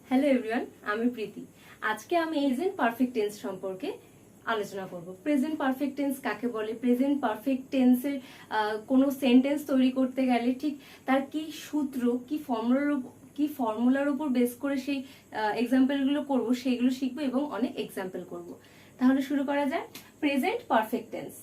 Hello everyone, আমি প্রীতি। আজকে আমি প্রেজেন্ট পারফেক্ট টেন্স সম্পর্কে আলোচনা করব। প্রেজেন্ট পারফেক্ট টেন্স কাকে বলে, প্রেজেন্ট পারফেক্ট টেন্সের কোনো সেন্টেন্স তৈরি করতে গেলে ঠিক তার কি সূত্র, কি ফর্মুলার উপর বেস করে সেই এক্সাম্পলগুলো করব, সেইগুলো শিখবো এবং অনেক এক্সাম্পল করব। তাহলে শুরু করা যায়। Present perfect tense.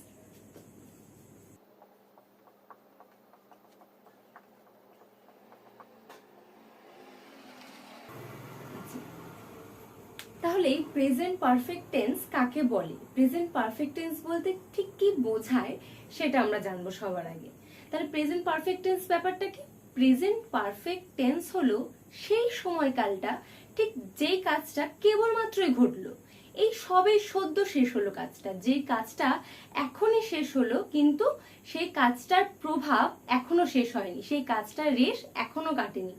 তাহলে প্রেজেন্ট পারফেক্ট টেন্স কাকে বলে, প্রেজেন্ট পারফেক্ট টেন্স বলতে ঠিক কি বোঝায় সেটা আমরা জানবো সবার আগে। তাহলে প্রেজেন্ট পারফেক্ট টেন্স ব্যাপারটা কি? প্রেজেন্ট পারফেক্ট টেন্স হলো সেই সময়কালটা, ঠিক যেই কাজটা কেবলমাত্রই ঘটলো, এই সবে সদ্য শেষ হলো কাজটা, যে কাজটা এখনই শেষ হলো কিন্তু সেই কাজটার প্রভাব এখনো শেষ হয়নি, সেই কাজটার রেশ এখনো কাটেনি,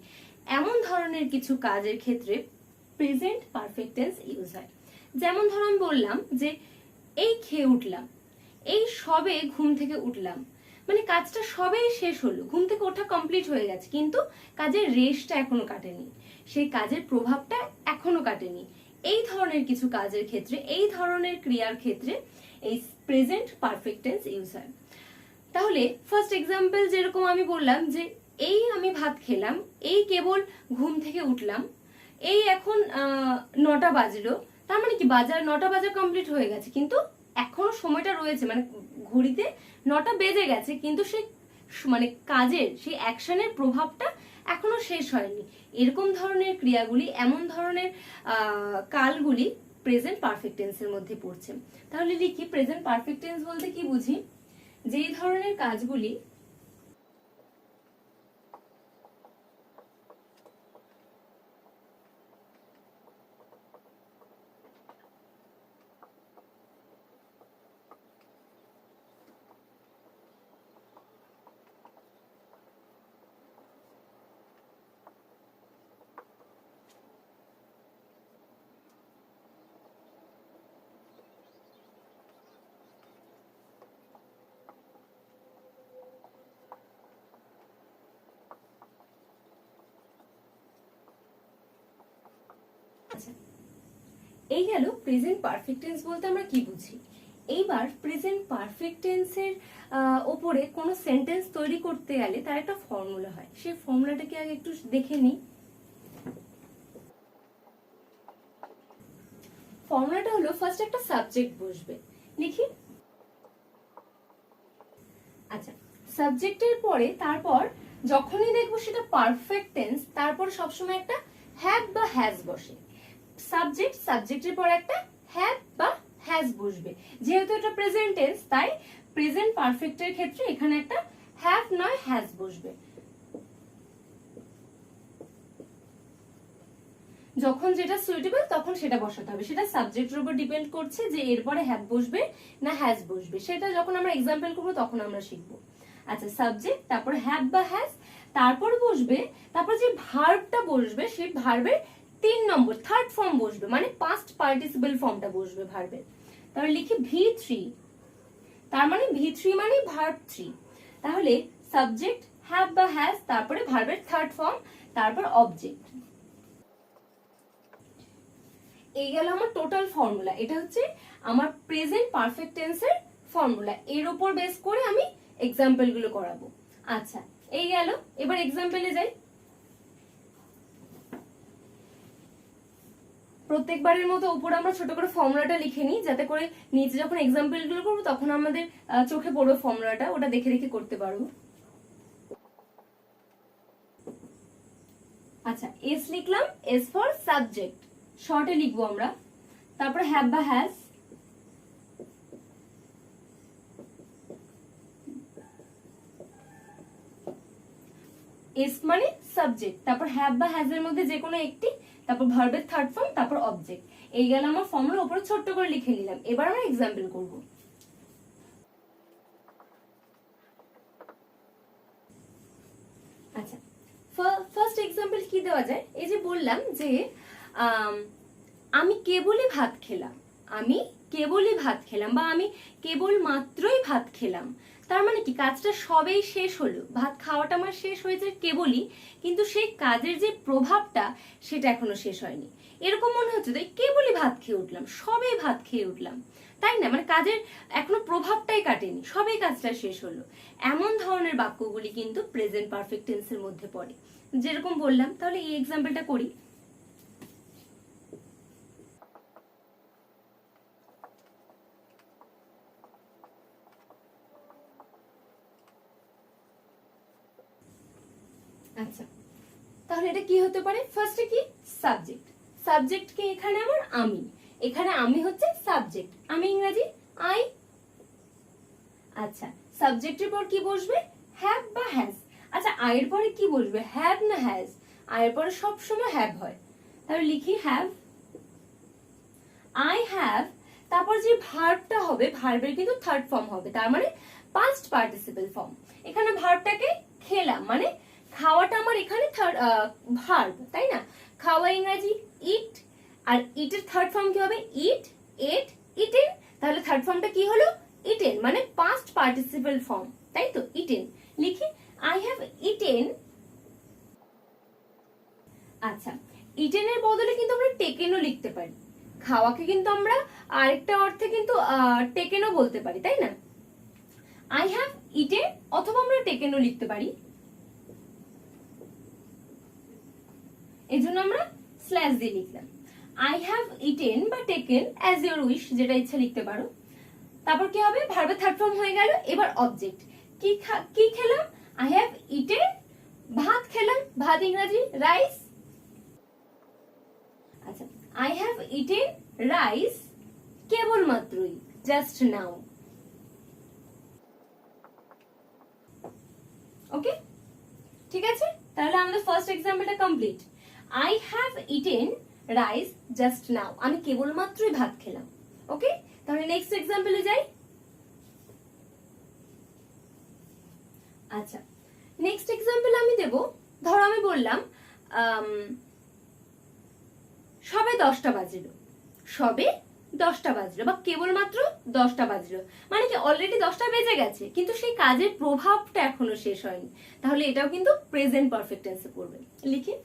এমন ধরনের কিছু কাজের ক্ষেত্রে প্রেজেন্ট পারফেক্ট টেন্স ইউজ হয়। যেমন ধরো আমি বললাম যে এই খেয়ে উঠলাম, এই সবে ঘুম থেকে উঠলাম, মানে কাজটা সবেই শেষ হলো, ঘুম থেকে ওঠা কমপ্লিট হয়ে গেছে কিন্তু কাজের রেশটা এখনো কাটেনি, সেই কাজের প্রভাবটা এখনো কাটেনি। এই ধরনের কিছু কাজের ক্ষেত্রে, এই ধরনের ক্রিয়ার ক্ষেত্রে এই প্রেজেন্ট পারফেক্ট টেন্স ইউজ হয়। তাহলে ফার্স্ট এক্সাম্পল যেরকম আমি বললাম যে এই আমি ভাত খেলাম, এই কেবল ঘুম থেকে উঠলাম, এই এখন 9টা বাজলো, তার মানে কি বাজার 9টা বাজা কমপ্লিট হয়ে গেছে কিন্তু এখনো সময়টা রয়েছে, মানে ঘড়িতে 9টা বেজে গেছে কিন্তু সেই মানে কাজের সেই অ্যাকশনের প্রভাবটা এখনো শেষ হয়নি। এরকম ধরনের ক্রিয়াগুলি, এমন ধরনের কালগুলি প্রেজেন্ট পারফেক্ট টেন্সের মধ্যে পড়ছে। তাহলে লিখি প্রেজেন্ট পারফেক্ট টেন্স বলতে কি বুঝি? যেই ধরনের কাজগুলি এই গেল প্রেজেন্ট পারফেক্ট টেন্স বলতে আমরা কি বুঝি। এইবার প্রেজেন্ট পারফেক্ট টেন্সের ওপরে কোনো সেন্টেন্স তৈরি করতে গেলে তার একটা ফর্মুলা হয়, সেই ফর্মুলাটাকে আগে একটু দেখে নিই। ফর্মুলাটা হলো ফার্স্ট একটা সাবজেক্ট বসবে, লিখি। আচ্ছা, সাবজেক্টের পরে তারপর যখনই দেখবো সেটা পারফেক্ট টেন্স, তারপর সবসময় একটা হ্যাভ বা হ্যাজ বসে। সাবজেক্টের পর একটা হ্যাভ বা হ্যাজ বসবে। যেহেতু এটা প্রেজেন্ট টেন্স তাই প্রেজেন্ট পারফেক্টের ক্ষেত্রে এখানে একটা হ্যাভ নয় হ্যাজ বসবে। যখন যেটা সুইটেবল তখন সেটা বসাতে হবে, সেটা সাবজেক্টের উপর ডিপেন্ড করছে যে এরপরে হ্যাভ বসবে না হ্যাজ বসবে, সেটা যখন আমরা এক্সাম্পল করবো তখন আমরা শিখবো। আচ্ছা, সাবজেক্ট, তারপর হ্যাভ বা হ্যাজ, তারপর বসবে, তারপর যে ভার্বটা বসবে সেই ভার্বের 3 নম্বর থার্ড ফর্ম বসবে, মানে পাস্ট পার্টিসিপল ফর্মটা বসবে ভার্বের। তাহলে লিখি V3, তার মানে V3 মানে ভার্ব 3। তাহলে সাবজেক্ট, হ্যাভ বা হ্যাজ, তারপরে ভার্বের থার্ড ফর্ম, তারপর অবজেক্ট। এই গেল আমার টোটাল ফর্মুলা। এটা হচ্ছে আমার প্রেজেন্ট পারফেক্ট টেন্সের ফর্মুলা, এর উপর বেস করে আমি এক্সাম্পল গুলো করাবো। আচ্ছা, এই গেল, এবার এক্সাম্পলে যাই। প্রত্যেকবারের মতো উপরে আমরা ছোট করে ফর্মুলাটা লিখে নিই, যাতে করে নিচে যখন এক্সাম্পল গুলো করবো তখন আমাদের চোখে পড়বে ফর্মুলাটা, ওটা দেখে দেখে করতে পারবো। আচ্ছা, এস লিখলাম, এস ফর সাবজেক্ট, শর্টে লিখবো আমরা। তারপরে হ্যাভ বা হ্যাজ, এস মানে সাবজেক্ট, তারপর হ্যাভ বা হ্যাজ এর মধ্যে যে কোনো একটি, তারপর ভার্বের থার্ড ফর্ম, তারপর অবজেক্ট। এই গেল আমার ফর্মুলা, উপরে ছোট্ট করে লিখে নিলাম। এবার আমরা এক্সাম্পল করব। আচ্ছা, ফার্স্ট এক্সাম্পল কি দেওয়া যায়? এই যে বললাম যে আমি কেবলই ভাত খেলাম, আমি কেবলই ভাত খেলাম বা আমি কেবল মাত্রই ভাত খেলাম, তার মানে কি কাজটা সবেই শেষ হলো, ভাত খাওয়াটা আমার শেষ হয়েছে কেবলই, কিন্তু সেই কাজের যে প্রভাবটা সেটা এখনো শেষ হয়নি। এরকম মনে হচ্ছে যে কেবলই ভাত খেয়ে উঠলাম, সবেই ভাত খেয়ে উঠলাম, তাই না, মানে কাজের এখনো প্রভাবটাই কাটেনি, সবেই কাজটা শেষ হলো। এমন ধরনের বাক্যগুলি কিন্তু প্রেজেন্ট পারফেক্ট টেন্সের মধ্যে পড়ে। যেরকম বললাম, তাহলে এই এক্সাম্পলটা করি। আচ্ছা, তাহলে এটা কি হতে পারে? ফার্স্টে কি সাবজেক্ট, সাবজেক্ট কি এখানে আমার আমি, এখানে আমি হচ্ছে সাবজেক্ট, আমি ইংরেজি আই। আচ্ছা, সাবজেক্টের পর কি বসবে? হ্যাভ বা হ্যাজ। আচ্ছা, আয়ের পরে কি বসবে? হ্যাভ না হ্যাজ? আয়ের পরে সব সময় হ্যাভ হয়, তাহলে লিখি হ্যাভ, আই হ্যাভ। তারপর যে ভার্বটা হবে, ভার্বের কিন্তু থার্ড ফর্ম হবে, তার মানে পাস্ট পার্টিসিপল ফর্ম। এখানে ভার্বটাকে খেলাম, মানে খাওয়াটা আমার এখানে ভার্ব, তাই না? খাওয়া ইংরেজি ইট, আর ইটের থার্ড ফর্ম কি হবে? ইট, এট, ইটেন। তাহলে থার্ড ফর্মটা কি হলো? ইটেন, মানে পাস্ট পার্টিসিপল ফর্ম, তাই তো? ইটেন লিখি, আই হ্যাভ ইটেন। আচ্ছা, ইটেনের বদলে কিন্তু আমরা টেকেনও লিখতে পারি। খাওয়াকে কিন্তু আমরা আরেকটা অর্থে কিন্তু টেকেনও বলতে পারি, তাই না? আই হ্যাভ ইটেন, অথবা আমরা টেকেনও লিখতে পারি, এজন্য আমরা স্ল্যাশ দিয়ে লিখলাম। আই হ্যাভ ইটেন বা টেকেন অ্যাজ ইউর উইশ, যেটা ইচ্ছা লিখতে পারো। তারপর কি হবে? ভার্বের থার্ড ফর্ম হয়ে গেল। এবার অবজেক্ট, কি খেলাম? আই হ্যাভ ইটেন, ভাত খেলাম, ভাত ইংরেজি রাইস। আচ্ছা, আই হ্যাভ ইটেন রাইস কেবলমাত্রই, জাস্ট নাও। ওকে, ঠিক আছে, তাহলে আমাদের ফার্স্ট এক্সাম্পলটা complete. I have eaten rice just now, আমি কেবলমাত্রই ভাত খেলাম। ওকে, তাহলে নেক্সট এক্সাম্পলে যাই। আচ্ছা, নেক্সট এক্সাম্পল আমি দেব, ধরো আমি বললাম সবে 10টা বাজলো, সবে 10টা বাজলো, বা কেবলমাত্র 10টা বাজলো, মানে কি অলরেডি 10টা বেজে গেছে, কিন্তু সেই কাজের প্রভাবটা এখনো শেষ হয়নি, তাহলে এটাও কিন্তু প্রেজেন্ট পারফেক্ট টেন্সে পড়বে। লিখি,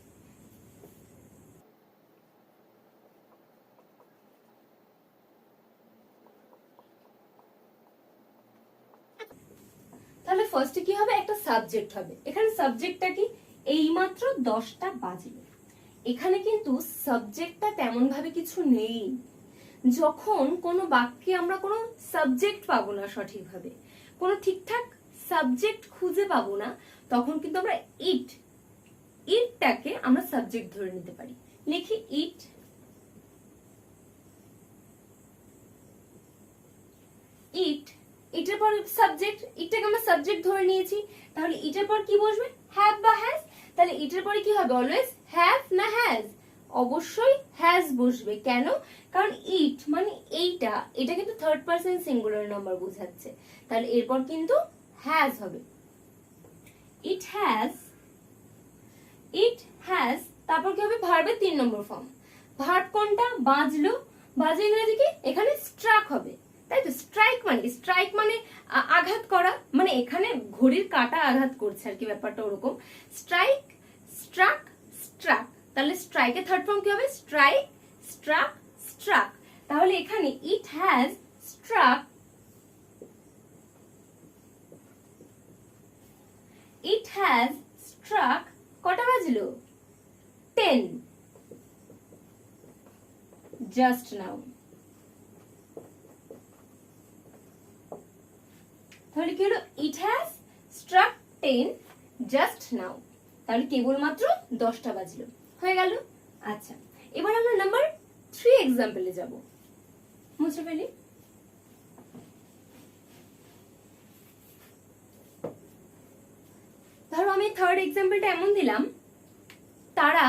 তাহলে ফার্স্টে কি হবে? একটা সাবজেক্ট হবে। এখানে সাবজেক্টটা কি? এইমাত্র 10টা বাজলো। এখানে কিন্তু সাবজেক্টটা তেমন ভাবে কিছু নেই। যখন কোনো বাক্যে আমরা কোনো সাবজেক্ট পাবো না সঠিকভাবে, কোনো ঠিকঠাক সাবজেক্ট খুঁজে পাবো না, তখন কিন্তু আমরা ইটটাকে আমরা সাবজেক্ট ধরে নিতে পারি। লিখি ইট, ইট, ইটের পর সাবজেক্ট, ইটটাকে আমরা সাবজেক্ট ধরে নিয়েছি, তাহলে ইটের পর কি বসবে? হ্যাভ বা হ্যাজ। তাহলে ইটের পরে কি হবে? অলওয়েজ হ্যাভ না হ্যাজ? অবশ্যই হ্যাজ বসবে। কেন? কারণ ইট মানে এইটা, এটা কিন্তু থার্ড পারসন সিঙ্গুলার নাম্বার বোঝাচ্ছে, তাহলে এরপর কিন্তু হ্যাজ হবে। It has, it has. তারপর কি হবে? ভার্বের 3 নম্বর ফর্ম। ভার্ব কোনটা? বাজলো, বাজে ইংরেজি কি? এখানে স্ট্রাক হবে, তাই তো? স্ট্রাইক মানে আঘাত করা, মানে এখানে ঘড়ির কাঁটা আঘাত করছে আর কি, ব্যাপারটা ওরকম। Strike, struck, struck. তাহলে স্ট্রাইকের থার্ড ফর্ম কি হবে? Strike, struck, struck. তাহলে এখানে it has struck, it has struck, কটা বাজলো? 10 জাস্ট নাও। তাহলে কি হলো? It has struck 10 just now, তাহলে কেবলমাত্র 10টা বাজলো, হয়ে গেল। আচ্ছা, এবার আমরা নাম্বার 3 এক্সাম্পলে যাব। মুছে ফেলি। ধরো আমি থার্ড এক্সাম্পলটা এমন দিলাম, তারা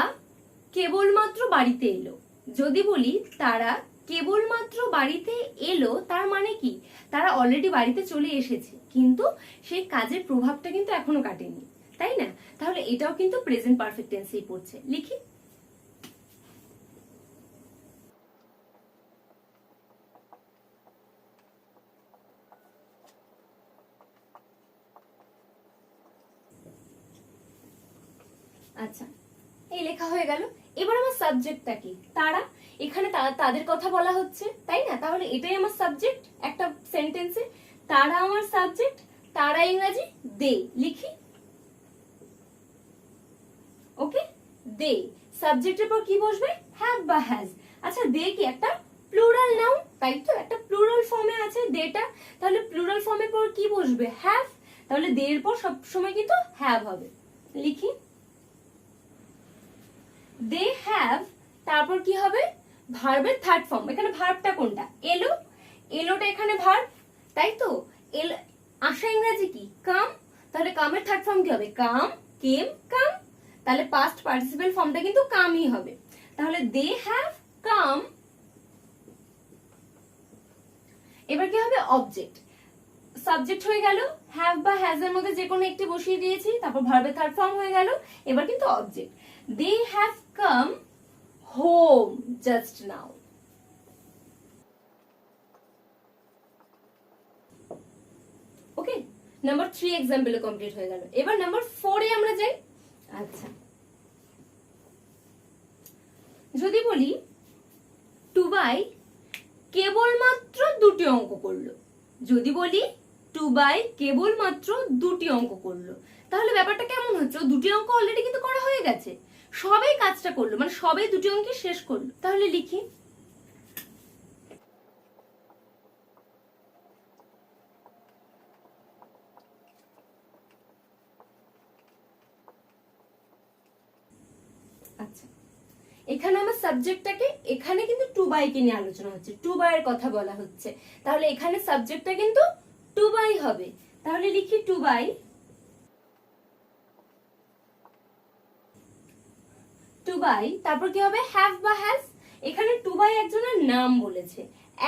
কেবলমাত্র বাড়িতে এলো। যদি বলি তারা কেবলমাত্র বাড়িতে এলো, তার মানে কি? তারা অলরেডি বাড়িতে চলে এসেছে, কিন্তু সেই কাজের প্রভাবটা কিন্তু এখনো কাটেনি, তাই না? তাহলে এটাও কিন্তু প্রেজেন্ট পারফেক্ট টেন্সেই পড়ছে। লিখি, আচ্ছা, এই লেখা হয়ে গেল। এবার আমার সাবজেক্টটা কি? তারা। এখানে তাদের কথা বলা হচ্ছে, তাই না? তাহলে এটাই আমার সাবজেক্ট একটা সেন্টেন্সে। তারা আমার সাবজেক্ট, তারা ইংরেজি দে লিখি। ওকে, দে। সাবজেক্টের পর কি বসবে? হ্যাভ বা হ্যাজ। আচ্ছা, দে কি একটা প্লুরাল নাউন, তাই তো? একটা প্লুরাল ফর্মে আছে দেটা, তাহলে প্লুরাল ফর্মের পর কি বসবে? হ্যাভ। তাহলে দে এর পর সবসময় কিন্তু হ্যাভ হবে। লিখি দে হ্যাভ, তারপর কি হবে? ভার্বের থার্ড ফর্ম। এখানে ভার্বটা কোনটা? এলো। এলোটা এখানে ভার্ব, তাই তো? আসা ইংরেজি কি? কাম। তাহলে কামের থার্ড ফর্ম কি হবে? কাম, কেম, কাম। তাহলে পাস্ট পার্টিসিপেল ফর্মটা কিন্তু কামই হবে। তাহলে দে হ্যাভ কাম। এবার কি হবে? অবজেক্ট। সাবজেক্ট হয়ে গেল, হ্যাভ বা হ্যাজ এর মধ্যে যে কোনো একটি বসিয়ে দিয়েছি, তারপর ভার্বের থার্ড ফর্ম হয়ে গেল। এবার কিন্তু object. They have come home just now. Okay, number 3 example complete হয়ে গেল। এবার নাম্বার 4 এ আমরা যাই। আচ্ছা, যদি বলি টুবাই কেবলমাত্র 2টি অঙ্ক করলো। যদি বলি টুবাই কেবলমাত্র 2টি অঙ্ক করলো, তাহলে ব্যাপারটা কেমন হচ্ছে? ও 2টি অঙ্ক অলরেডি কিন্তু করা হয়ে গেছে, সবাই কাজটা করলো, মানে সবাই 2টি অঙ্ক শেষ করলো। তাহলে লিখি আচ্ছা, এখানে আমার সাবজেক্টটাকে, এখানে কিন্তু টুবাইকে নিয়ে আলোচনা হচ্ছে, টুবাইয়ের কথা বলা হচ্ছে, তাহলে এখানে সাবজেক্টটা কিন্তু টুবাই হবে। তাহলে লিখি টুবাই, টুবাই। তারপর কি হবে? হ্যাভ বা হ্যাজ। এখানে টুবাই একজনের নাম বলেছে,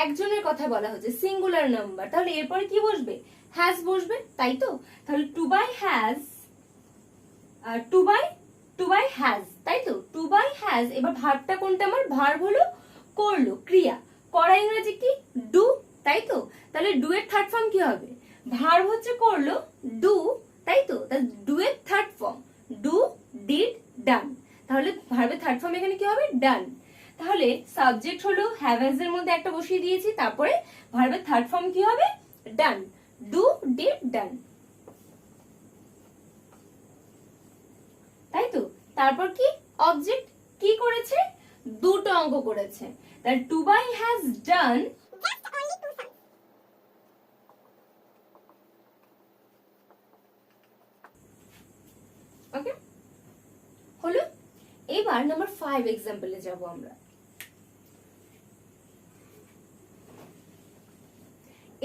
একজনের কথা বলা হচ্ছে, সিঙ্গুলার নাম্বার, তাহলে এরপরে কি বসবে? হ্যাজ বসবে, তাই তো? তাহলে টুবাই হ্যাজ, টুবাই, টুবাই হ্যাজ, তাই তো? টুবাই হ্যাজ। এবার ভার্বটা কোনটা আমার? ভার্ব হলো করলো, ক্রিয়া। করা ইংরেজি কি? ডু, তাই তো? তাহলে ডু এর থার্ড ফর্ম কি হবে? ভার্ব হচ্ছে করলো, ডু, তাই তো? তাহলে ডু এর থার্ড ফর্ম ডু, ডিড, ডান। তাহলে ভার্বের থার্ড ফর্ম এখানে কি হবে? ডান। তাহলে সাবজেক্ট হলো হ্যাভ হ্যাজ এর মধ্যে একটা বসিয়ে দিয়েছি, তারপরে ভার্বের থার্ড ফর্ম কি হবে? ডান, ডু, ডিড, ডান, তাই তো? তারপর কি? অবজেক্ট কি করেছে? 2টো অঙ্ক করেছে। তাহলে টুবাই হ্যাজ ডান ওকে, হলো। এবার নাম্বার 5 এক্সাম্পলে যাব আমরা।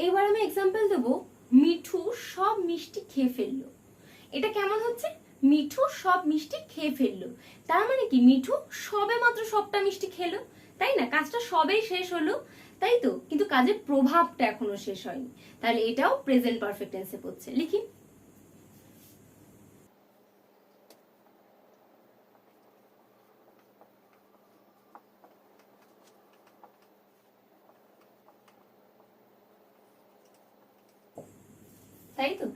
এবার আমি এক্সাম্পল দেব, মিঠু সব মিষ্টি খেয়ে ফেললো। এটা কেমন হচ্ছে? মিঠু সব মিষ্টি খেয়ে ফেললো, তার মানে কি? মিঠু সবে মাত্র সবটা মিষ্টি খেলো, তাই না? কাজটা সবেই শেষ হলো, তাই তো? কিন্তু কাজের প্রভাবটা এখনো শেষ হয়নি, তাহলে এটাও প্রেজেন্ট পারফেক্ট টেন্সে পড়ছে। লিখি তাই তো?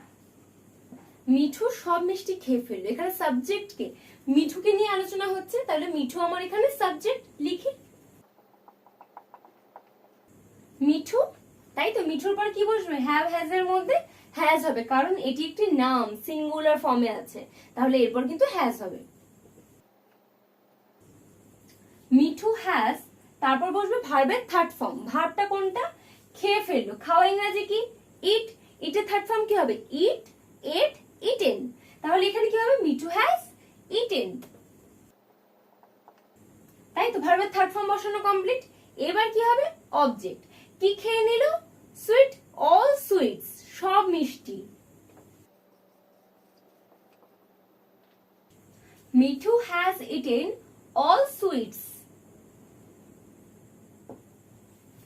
মিঠু সব মিষ্টি খেয়ে ফেললো, এখানে সাবজেক্ট কে? মিঠুকে নিয়ে আলোচনা হচ্ছে, তাহলে মিঠু আমার এখানে সাবজেক্ট। লিখি মিঠু, তাই তো? মিঠুর পর কি বসবে? হ্যাভ হ্যাজ এর মধ্যে হ্যাজ হবে, কারণ এটি একটি নাম, সিঙ্গুলার ফর্মে আছে, তাহলে এরপর কিন্তু হ্যাজ হবে। মিঠু হ্যাজ, তারপর বসবে ভার্বের থার্ড ফর্ম। ভার্বটা কোনটা? খেয়ে ফেললো। খাওয়া ইংরেজি কি? ইট। ইটের থার্ড ফর্ম কি হবে? ইট, এট, ইটেন। তাহলে এখানে কি হবে? মিঠু হ্যাজ ইটেন, তাই তো? ভার্বের থার্ড ফর্ম বসানো কমপ্লিট। এবার কি হবে? অবজেক্ট। কি খেয়ে নিল? সুইট, অল সুইটস, সব মিষ্টি। Mithu has eaten all sweets.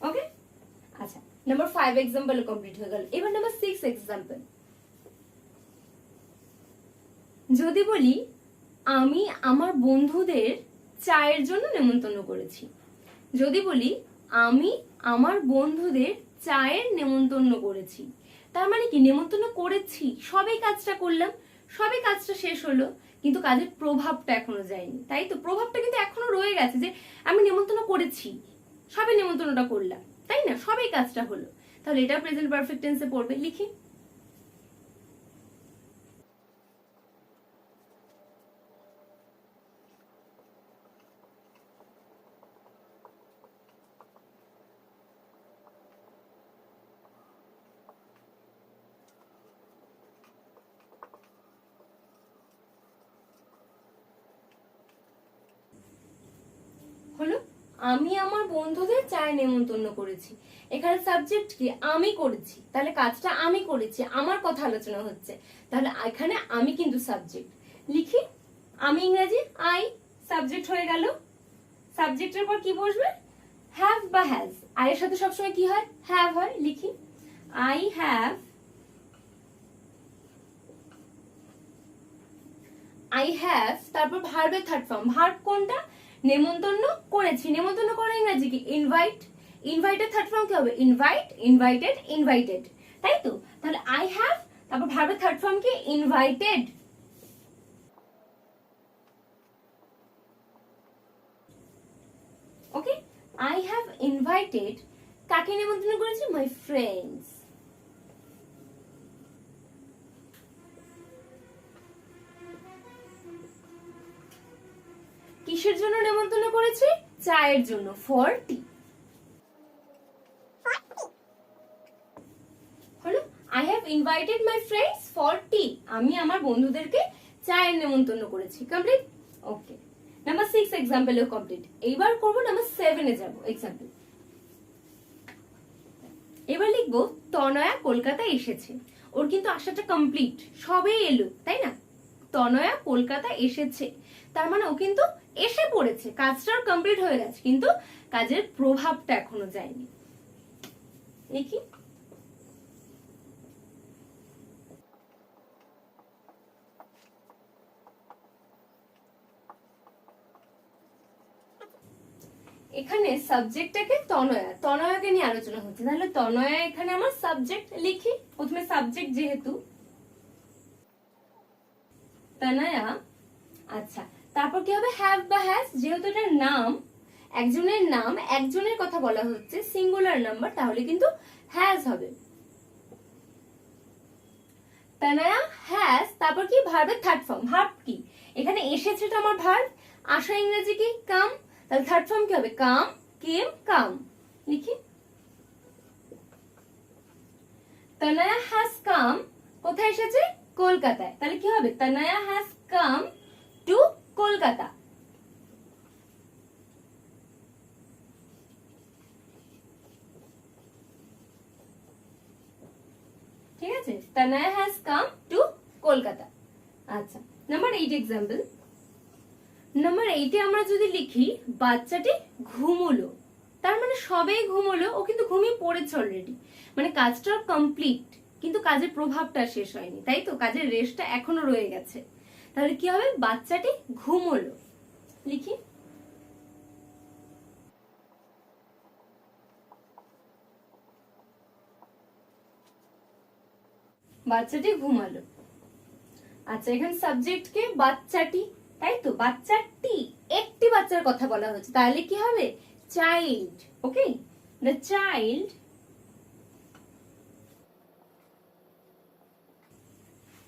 Okay, আচ্ছা, নাম্বার 5 এক্সাম্পল কমপ্লিট হয়ে গেল। এবার নাম্বার 6 এক্সাম্পল। যদি বলি আমি আমার বন্ধুদের চায়ের জন্য নেমন্তন্ন করেছি। যদি বলি আমি আমার বন্ধুদের চায়ের নেমন্তন্ন করেছি, তার মানে কি? নেমন্তন্ন করেছি, সবাই কাজটা করলাম, সবে কাজটা শেষ হলো, কিন্তু কাজের প্রভাবটা এখনো যায়নি, তাই তো? প্রভাবটা কিন্তু এখনো রয়ে গেছে, যে আমি নেমন্তন্ন করেছি, সবে নেমন্তন্নটা করলাম, তাই না? সবেই কাজটা হলো, তাহলে এটা প্রেজেন্ট পারফেক্ট টেন্সে পড়বে। লিখি। হলো, আমি আমার বন্ধুদের চায়ে নেমন্তন্ন করেছি। এখানে সাবজেক্ট কি? আমি করেছি, তাহলে কাজটা আমি করেছি, আমার কথা আলোচনা হচ্ছে, তাহলে এখানে আমি কিন্তু সাবজেক্ট। লিখি। আমি ইংরেজি আই, সাবজেক্ট হয়ে গেল। সাবজেক্টের পর কি বসবে? হ্যাভ বা হ্যাজ। আই এর সাথে সবসময় কি হয়? হ্যাভ হয়। লিখি। আই হ্যাভ, আই হ্যাভ, তারপর ভার্বের থার্ড ফর্ম। ভার্ব কোনটা? নেমন্তন্ন করেছি। নেমন্তন্ন করে ইংরেজি কি? ইনভাইট। ইনভাইটের থার্ড ফর্ম কি হবে? ইনভাইট, ইনভাইটেড, ইনভাইটেড, তাই তো? তাহলে আই হ্যাভ, তারপর ভার্বের থার্ড ফর্ম কি? Invited. Okay, I have invited, কাকে নিমন্ত্রণ করেছি? My friends. কিসের জন্য নেমন্তন্ন করেছি? চায়ের জন্য, ফর টি। হলো, I have invited my friends for tea, আমি আমার বন্ধুদেরকে চায়ের নেমন্তন্ন করেছি। Complete. Okay, number 6 example complete. এইবার করব নাম্বার 7 এ যাব এক্সাম্পল। এবার লিখবো তনয়া কলকাতায় এসেছে। ওর কিন্তু আসাটা কমপ্লিট, সবে এলো, তাই না? তনয়া কলকাতা এসেছে, তার মানে ও কিন্তু এসে পড়েছে, কাজটা কমপ্লিট হয়ে গেছে, কিন্তু কাজের প্রভাবটা এখনো যায়নি। লিখি। এখানে সাবজেক্টটাকে তনয়া, তনয়াকে নিয়ে আলোচনা হচ্ছে, তাহলে তনয়া এখানে আমার সাবজেক্ট। লিখি প্রথমে সাবজেক্ট যেহেতু তনয়া। আচ্ছা, তারপর কি হবে? হ্যাভ বা হ্যাজ, যেহেতু এটার নাম, একজনের নাম, একজনের কথা বলা হচ্ছে, সিঙ্গুলার নাম্বার, তাহলে কিন্তু হ্যাজ হবে। তানায়া হ্যাজ, তারপর কি? ভার্বের থার্ড ফর্ম। ভার্ব কি? এখানে এসেছেটা আমার ভার্ব, আসা ইংরেজি কি? কাম, তাহলে থার্ড ফর্ম কি হবে? কাম, কেম, কাম। লিখি। তানায়া হ্যাজ কাম, কোথায় এসেছে? কলকাতায়, তাহলে কি হবে? তানায়া হ্যাজ কাম টু কলকাতা। ঠিক আছে, তানায়া হ্যাজ কাম টু কলকাতা। আচ্ছা, নাম্বার 8 এক্সাম্পল। নাম্বার 8 এ আমরা যদি লিখি বাচ্চাটি ঘুমোলো, তার মানে সবেই ঘুমোলো, ও কিন্তু ঘুমিয়ে পড়েছে অলরেডি, মানে কাজটা কমপ্লিট, কিন্তু কাজের প্রভাবটা শেষ হয়নি, তাই তো? কাজের রেশটা এখনো রয়ে গেছে, তাহলে কি হবে? বাচ্চাটি ঘুমোলো। লিখি। বাচ্চাটি ঘুমালো। আচ্ছা, এখানে সাবজেক্ট কে? বাচ্চাটি, তাই তো? বাচ্চাটি, একটি বাচ্চার কথা বলা হচ্ছে, তাহলে কি হবে? চাইল্ড। ওকে, দ্য চাইল্ড,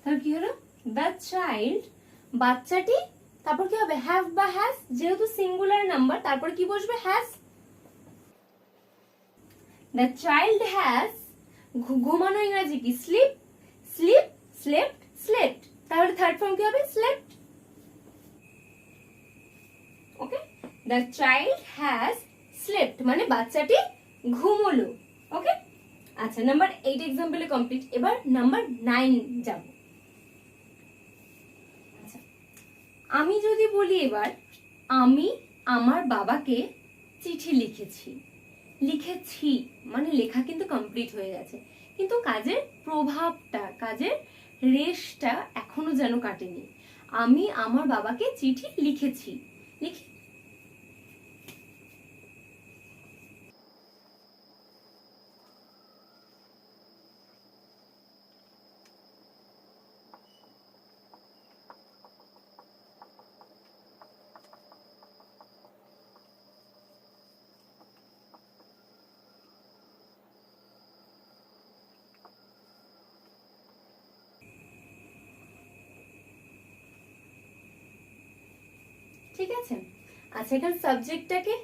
তাহলে কি হলো? দ্য চাইল্ড, বাচ্চাটি, তারপর কি হবে? হ্যাভ বা হ্যাজ, যেহেতু সিঙ্গুলার নাম্বার, তারপর কি বসবে? হ্যাজ। দ্য চাইল্ড হ্যাজ, ঘুমানো ইংরেজি কি? স্লিপ, স্লিপ, স্লেপ্ট, স্লেপ্ট, তাহলে থার্ড ফর্ম কি হবে? Slept. Okay, the child has slept, মানে বাচ্চাটি ঘুমোলো। ওকে, আচ্ছা, নাম্বার 8 এক্সাম্পলে কমপ্লিট। এবার নাম্বার 9 যাব। আচ্ছা, আমি যদি বলি এবার, আমি আমার বাবাকে চিঠি লিখেছি। লিখেছি মানে লেখা কিন্তু কমপ্লিট হয়ে গেছে, কিন্তু কাজের প্রভাবটা, কাজের রেশটা এখনো যেন কাটেনি। আমি আমার বাবাকে চিঠি লিখেছি। লিখি। ঠিক আছে। আচ্ছা, এখানে সাবজেক্টটাকে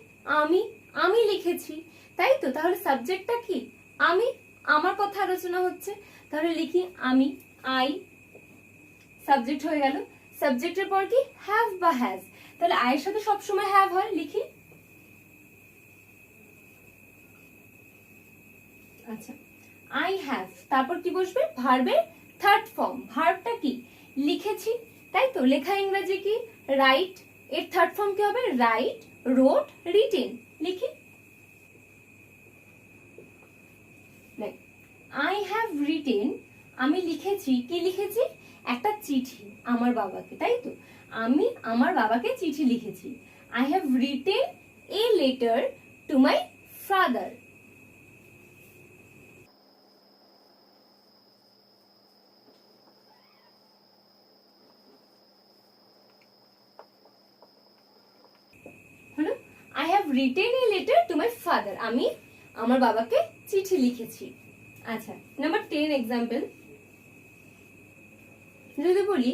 আমি আমি লিখেছি, তাই তো? তাহলে সাবজেক্টটা কি? আমি, আমার কথা আলোচনা হচ্ছে, তাহলে লিখি আমি, আই, সাবজেক্ট হয়ে গেল। সাবজেক্টের পর কি? হ্যাভ বা হ্যাজ। তাহলে আয়ের সাথে সবসময় হ্যাভ হয়, লিখি। আচ্ছা, আই হ্যাভ, তারপর কি বসবে? ভার্বের থার্ড ফর্ম। ভার্বটা কি? লিখেছি, তাই তো? লেখা ইংরেজি কি? রাইট। এর থার্ড ফর্ম কি হবে? Write, wrote, written. লিখি। আই হ্যাভ রিটেন, আমি লিখেছি, কি লিখেছি? একটা চিঠি আমার বাবাকে, তাই তো? আমি আমার বাবাকে চিঠি লিখেছি। I have written a letter to my father. হলো, I have written a letter to my father, আমি আমার বাবাকে চিঠি লিখেছি। আচ্ছা, নাম্বার 10 এক্সাম্পল। যদি বলি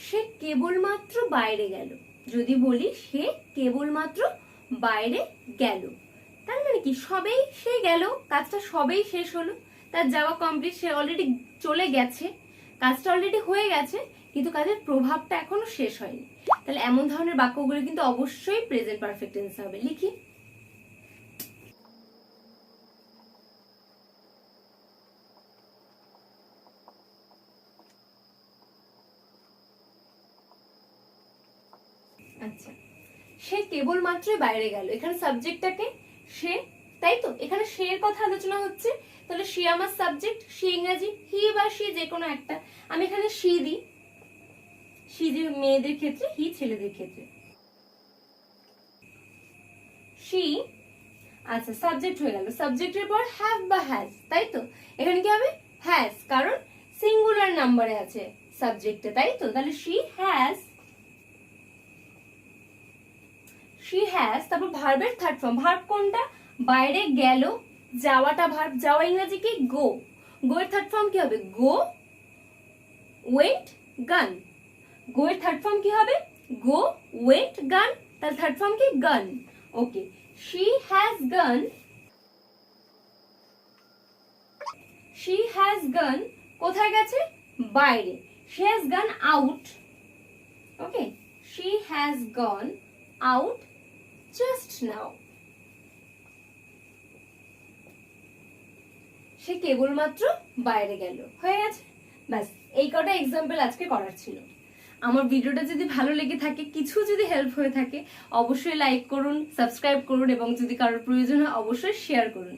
সে কেবলমাত্র বাইরে গেল, যদি বলি সে কেবলমাত্র বাইরে গেল, তার মানে কি? সবেই সে গেল, কাজটা সবেই শেষ হলো, তার যাওয়া কমপ্লিট, সে অলরেডি চলে গেছে, কাজটা অলরেডি হয়ে গেছে, কিন্তু কাজের প্রভাবটা এখনো শেষ হয়নি। তাহলে এমন ধরনের বাক্যগুলো কিন্তু অবশ্যই প্রেজেন্ট পারফেক্ট টেন্স হবে। লিখি। আচ্ছা, সে কেবলমাত্রই বাইরে গেল, এখানে সাবজেক্টটাকে সে, তাই তো? এখানে সে এর কথা আলোচনা হচ্ছে, তাহলে সে আমার সাবজেক্ট, সে ইংরেজি, হি বা সি যে কোনো একটা। আমি এখানে সি দিই, সি যে মেয়েদের ক্ষেত্রে, হি ছেলেদের ক্ষেত্রে। সি। আচ্ছা, সাবজেক্ট হয়ে গেল। সাবজেক্টের পর হ্যাভ বা হ্যাজ, তাই তো? এখানে কি হবে? হ্যাজ, কারণ সিঙ্গুলার নাম্বারে আছে সাবজেক্টে, তাই তো? তাহলে শি হ্যাজ, শি হ্যাজ। তারপর ভার্বের থার্ড ফর্ম। ভার্ব কোনটা? বাইরে গেল, যাওয়াটা ভার্ব, যাওয়া ইংরেজি কি? গো। গো এর থার্ড ফর্ম কি হবে? গো, ওয়েন্ট, গান। গো এর থার্ড ফর্ম কি হবে? গো, ওয়েন্ট, গান। তার থার্ড ফর্ম কি? Gone. Okay, she has gone, she has gone কোথায় গেছে? বাইরে। She has gone out. Okay, she has gone out just now. সে কেবলমাত্র বাইরে গেল। হয়ে গেছে, ব্যাস। এই কটা এক্সাম্পল আজকে করার ছিল। আমার ভিডিওটা যদি ভালো লেগে থাকে, কিছু যদি হেল্প হয়ে থাকে, অবশ্যই লাইক করুন, সাবস্ক্রাইব করুন এবং যদি কারোর প্রয়োজন হয় অবশ্যই শেয়ার করুন।